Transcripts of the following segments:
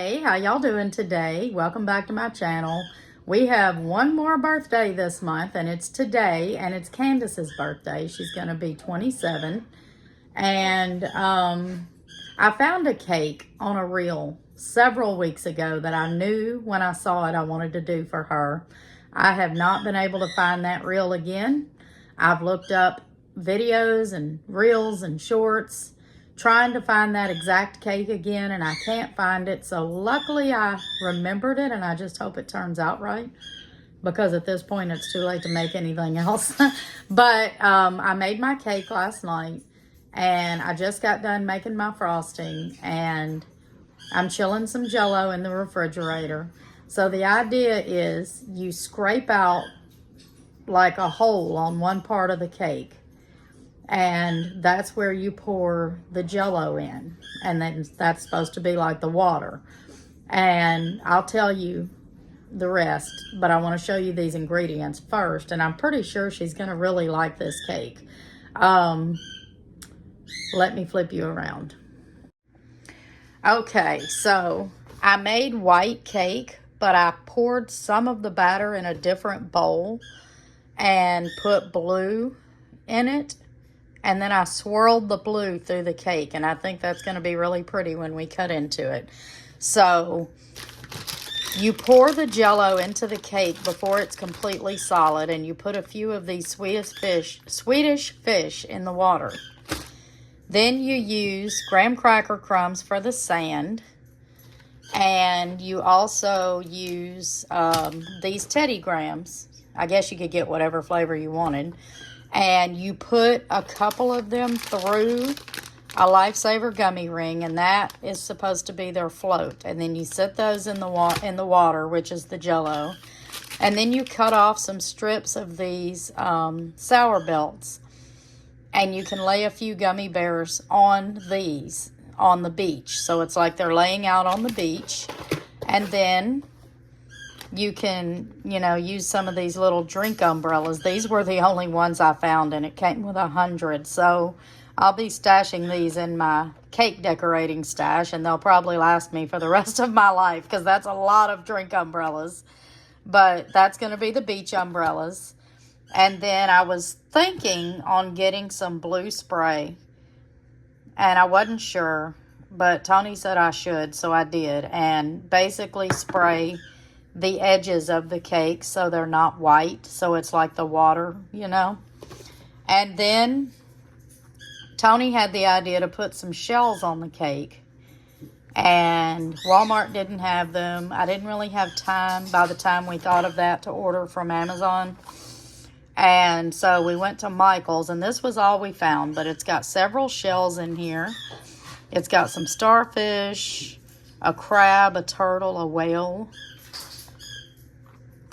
Hey, how y'all doing today? Welcome back to my channel. We have one more birthday this month, and it's today, and it's Candice's birthday. She's going to be 27. And I found a cake on a reel several weeks ago that I knew when I saw it I wanted to do for her. I have not been able to find that reel again. I've looked up videos and reels and shorts trying to find that exact cake again, and I can't find it. So luckily I remembered it, and I just hope it turns out right, because at this point it's too late to make anything else. But I made my cake last night, and I just got done making my frosting, and I'm chilling some Jell-O in the refrigerator. So the idea is you scrape out like a hole on one part of the cake, and that's where you pour the Jell-O in, and then that's supposed to be like the water. And I'll tell you the rest, but I want to show you these ingredients first, and I'm pretty sure she's going to really like this cake. Let me flip you around. Okay, so I made white cake, but I poured some of the batter in a different bowl and put blue in it. And then I swirled the blue through the cake, and I think that's going to be really pretty when we cut into it. So you pour the Jell-O into the cake before it's completely solid, and you put a few of these Swedish fish in the water. Then you use graham cracker crumbs for the sand, and you also use these Teddy Grahams. I guess you could get whatever flavor you wanted. And you put a couple of them through a Lifesaver gummy ring, and that is supposed to be their float. And then you set those in the water, which is the Jell-O. And then you cut off some strips of these sour belts, and you can lay a few gummy bears on these on the beach. So it's like they're laying out on the beach. And then you can, use some of these little drink umbrellas. These were the only ones I found, and it came with 100. So I'll be stashing these in my cake decorating stash, and they'll probably last me for the rest of my life, because that's a lot of drink umbrellas. But that's going to be the beach umbrellas. And then I was thinking on getting some blue spray, and I wasn't sure, but Tony said I should, so I did. And basically spray the edges of the cake so they're not white, so it's like the water, And then Tony had the idea to put some shells on the cake, and Walmart didn't have them. I didn't really have time by the time we thought of that to order from Amazon, and so we went to Michael's, and this was all we found, but it's got several shells in here. It's got some starfish, a crab, a turtle, a whale,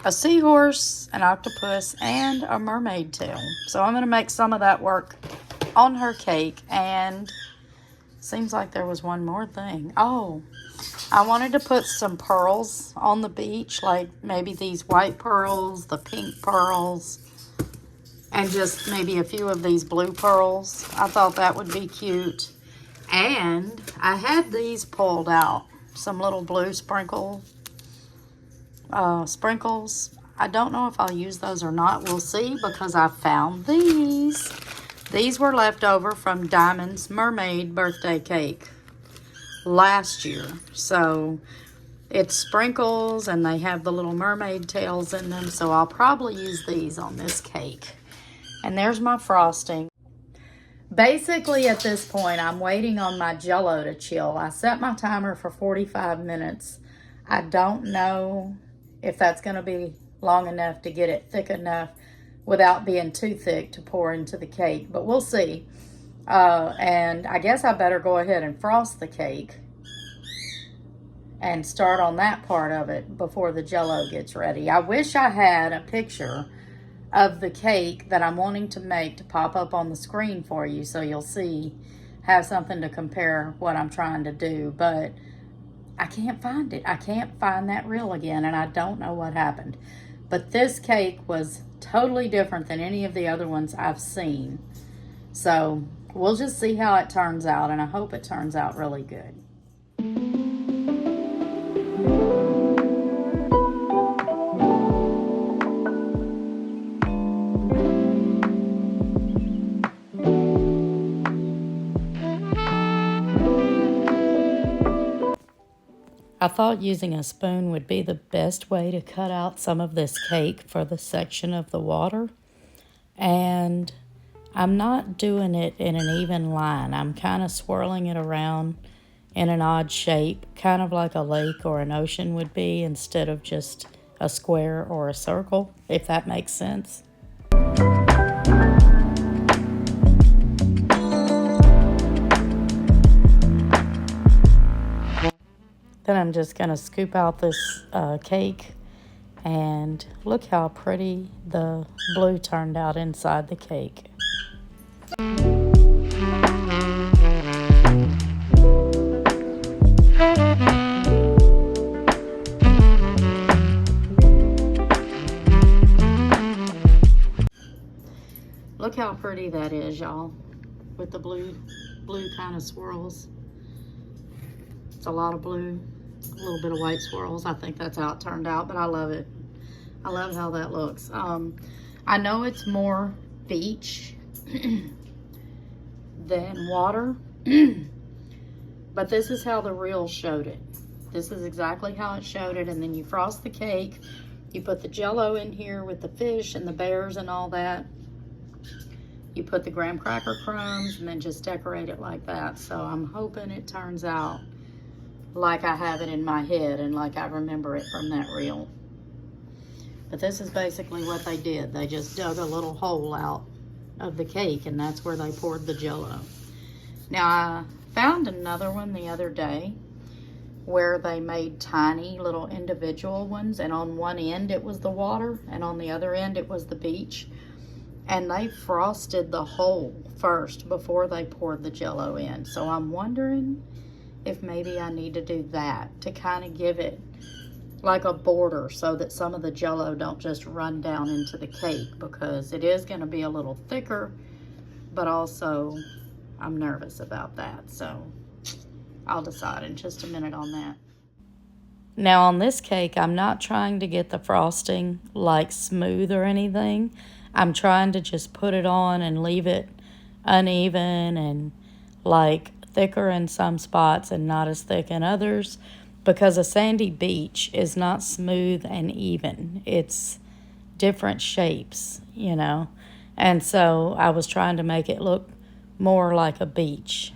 a seahorse, an octopus, and a mermaid tail. So I'm going to make some of that work on her cake. And seems like there was one more thing. Oh, I wanted to put some pearls on the beach, like maybe these white pearls, the pink pearls, and just maybe a few of these blue pearls. I thought that would be cute. And I had these pulled out, some little blue sprinkles. I don't know if I'll use those or not. We'll see, because I found these. These were left over from Diamond's mermaid birthday cake last year. So it's sprinkles, and they have the little mermaid tails in them. So I'll probably use these on this cake. And there's my frosting. Basically, at this point, I'm waiting on my Jell-O to chill. I set my timer for 45 minutes. I don't know if that's going to be long enough to get it thick enough without being too thick to pour into the cake, but we'll see. And I guess I better go ahead and frost the cake and start on that part of it before the Jell-O gets ready. I wish I had a picture of the cake that I'm wanting to make to pop up on the screen for you, so you'll have something to compare what I'm trying to do, but I can't find it. I can't find that reel again, and I don't know what happened. But this cake was totally different than any of the other ones I've seen. So we'll just see how it turns out, and I hope it turns out really good. I thought using a spoon would be the best way to cut out some of this cake for the section of the water. And I'm not doing it in an even line. I'm kind of swirling it around in an odd shape, kind of like a lake or an ocean would be, instead of just a square or a circle, if that makes sense. Then I'm just going to scoop out this cake, and look how pretty the blue turned out inside the cake. Look how pretty that is, y'all, with the blue kind of swirls. It's a lot of blue, a little bit of white swirls. I think that's how it turned out, but I love it. I love how that looks. I know it's more beach than water, but this is how the reel showed it. This is exactly how it showed it. And then you frost the cake. You put the Jell-O in here with the fish and the bears and all that. You put the graham cracker crumbs and then just decorate it like that. So I'm hoping it turns out like I have it in my head and like I remember it from that reel. But this is basically what they did. They just dug a little hole out of the cake, and that's where they poured the Jell-O. Now, I found another one the other day where they made tiny little individual ones, and on one end it was the water and on the other end it was the beach. And they frosted the hole first before they poured the Jell-O in. So I'm wondering if maybe I need to do that to kind of give it like a border so that some of the Jell-O don't just run down into the cake, because it is going to be a little thicker, but also I'm nervous about that. So I'll decide in just a minute on that. Now on this cake, I'm not trying to get the frosting like smooth or anything. I'm trying to just put it on and leave it uneven and like thicker in some spots and not as thick in others, because a sandy beach is not smooth and even. It's different shapes, you know. And so I was trying to make it look more like a beach.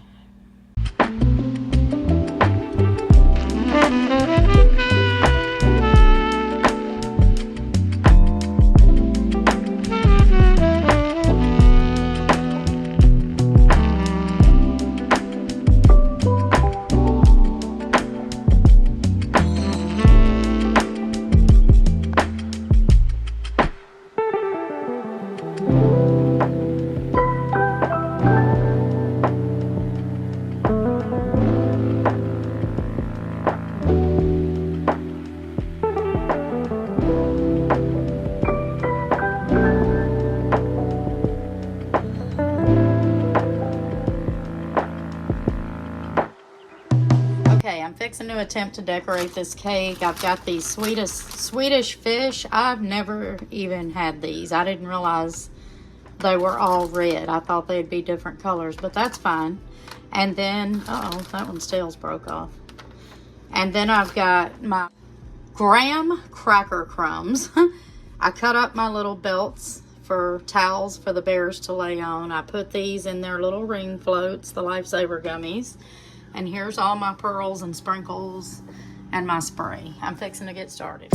I'm fixing to attempt to decorate this cake. I've got these Swedish fish. I've never even had these. I didn't realize they were all red. I thought they'd be different colors, but that's fine. And then, uh-oh, that one's tails broke off. And then I've got my graham cracker crumbs. I cut up my little belts for towels for the bears to lay on. I put these in their little ring floats, the Lifesaver gummies. And here's all my pearls and sprinkles and my spray. I'm fixing to get started.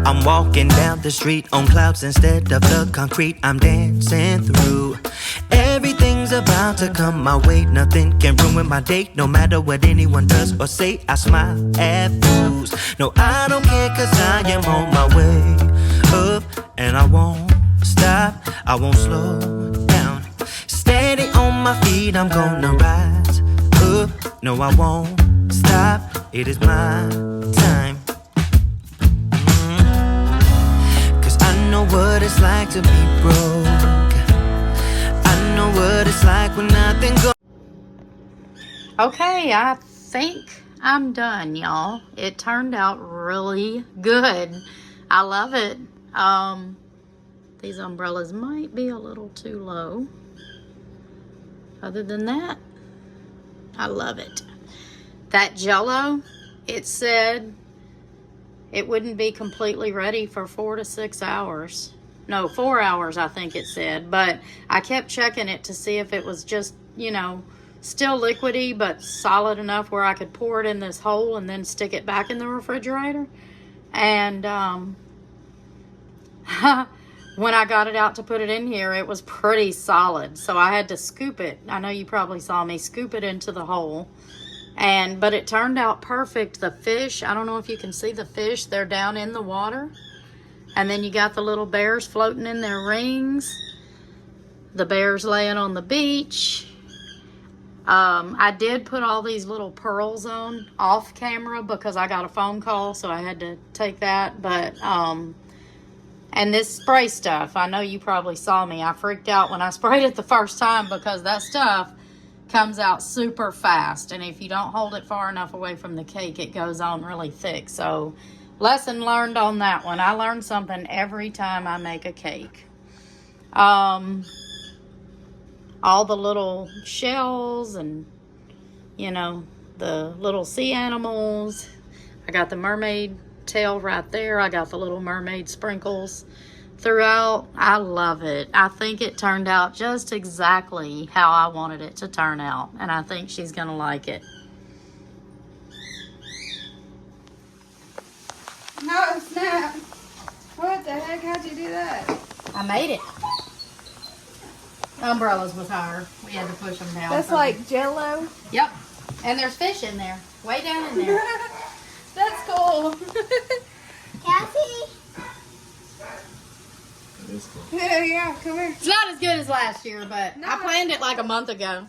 I'm walking down the street on clouds instead of the concrete I'm dancing through. Everything's about to come my way. Nothing can ruin my day. No matter what anyone does or say, I smile at fools. No, I don't care, cause I am on my way up. And I won't stop, I won't slow down. Steady on my feet, I'm gonna rise up. No, I won't stop, it is my time. Cause I know what it's like to be broke. I know what it's like when nothing goes. Okay, I think I'm done, y'all. It turned out really good. I love it. These umbrellas might be a little too low. Other than that, I love it. That Jell-O, it said it wouldn't be completely ready for 4 to 6 hours. No, 4 hours, I think it said. But I kept checking it to see if it was just, you know, still liquidy, but solid enough where I could pour it in this hole and then stick it back in the refrigerator. And when I got it out to put it in here, it was pretty solid. So I had to scoop it. I know you probably saw me scoop it into the hole. But it turned out perfect. The fish, I don't know if you can see the fish. They're down in the water. And then you got the little bears floating in their rings. The bears laying on the beach. I did put all these little pearls on off camera because I got a phone call, so I had to take that. But, and this spray stuff, I know you probably saw me. I freaked out when I sprayed it the first time because that stuff comes out super fast. And if you don't hold it far enough away from the cake, it goes on really thick. So, lesson learned on that one. I learn something every time I make a cake. All the little shells and, you know, the little sea animals. I got the mermaid tail right there. I got the little mermaid sprinkles throughout. I love it. I think it turned out just exactly how I wanted it to turn out. And I think she's going to like it. No, snap. What the heck? How'd you do that? I made it. Umbrellas was hard. We had to push them down. That's like Jell-O? Yep. And there's fish in there. Way down in there. That's cool. Cassie? It is cool. Yeah, come here. It's not as good as last year, but No. I planned it like a month ago.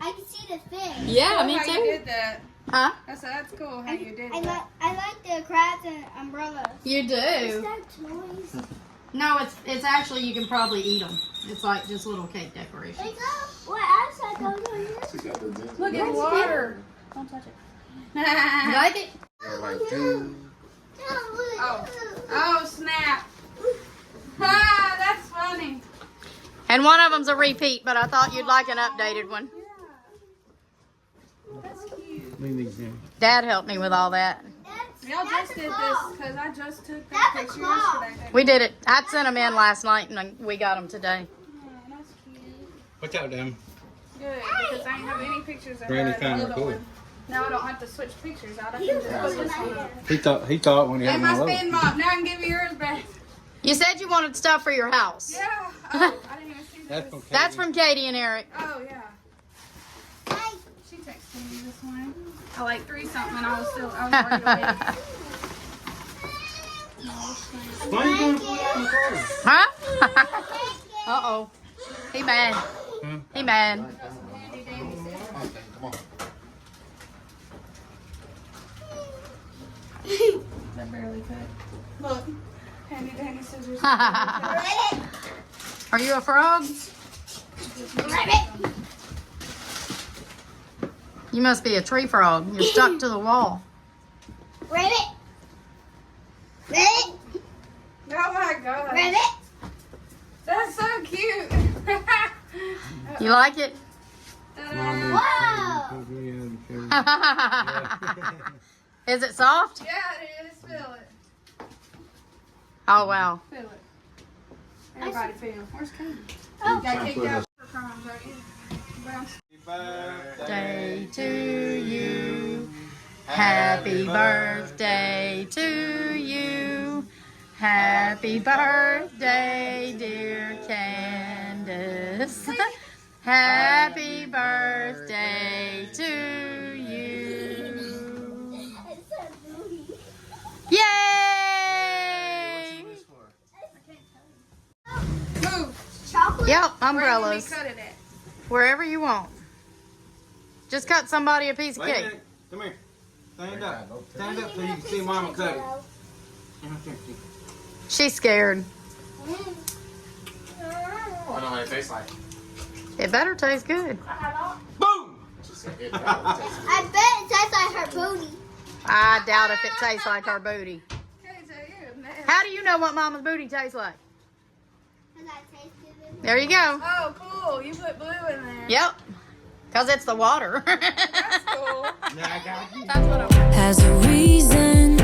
I can see the fish. Yeah, Cool me how you too. did that. Huh? I said, that's cool how you did I that. like the crabs and umbrellas. You Is do. that toys? No, it's actually, you can probably eat them. It's like just little cake decorations. What else I go to here? She got the ginger. Look at the water. Don't touch it. You like it? Like two. Oh, snap. Ah, that's funny. And one of them's a repeat, but I thought you'd like an updated one. That's cute. Dad helped me with all that. Y'all just did this because I just took that That's a picture claw. yesterday. We did it. I sent them in last night, and we got them today. Oh, that's cute. Watch out, them. Good, because I didn't have any pictures of Granny her. found The her other cool. one. Now I don't have to switch pictures out. I can just put this one. He thought when he had And them my all spin over. mop. Now I can give you yours back. You said you wanted stuff for your house. Yeah. Oh, I didn't even see That's this. from Katie. That's from Katie and Eric. Oh, yeah. She texted me this morning. I like 3 something and I was already awake. Why are you going to pull it out in the car? Huh? Uh-oh. He mad. He mad. Handy dandy scissors. Okay, come on. That barely cut. Look. Handy dandy scissors. Are you a frog? You must be a tree frog. You're stuck to the wall. Rabbit. Rabbit. Oh my god. Rabbit. That's so cute. You like it? Ta-da. Whoa. Is it soft? Yeah, it is. Feel it. Oh, wow. Feel it. Everybody feel. Where's Candy? Oh. Got kicked out for crumbs right here. Brown. Day to you. Happy birthday to you. Happy birthday, dear Candice. Happy birthday to you. Yay! Move. Chocolate. Yep, Where you umbrellas. cut it at? Wherever you want. Just cut somebody a piece of Wait a cake. minute. Come here. Stand up. Stand up so you can see Mama cut it. She's scared. I don't know what it tastes like. It better taste good. Boom! She said it. I bet it tastes like her booty. I doubt if it tastes like her booty. Can't tell you. Man. How do you know what Mama's booty tastes like? Cause I tasted it. There you go. Oh, cool. You put blue in there. Yep. Because it's the water. That's cool. Now I got you. That's what I has a reason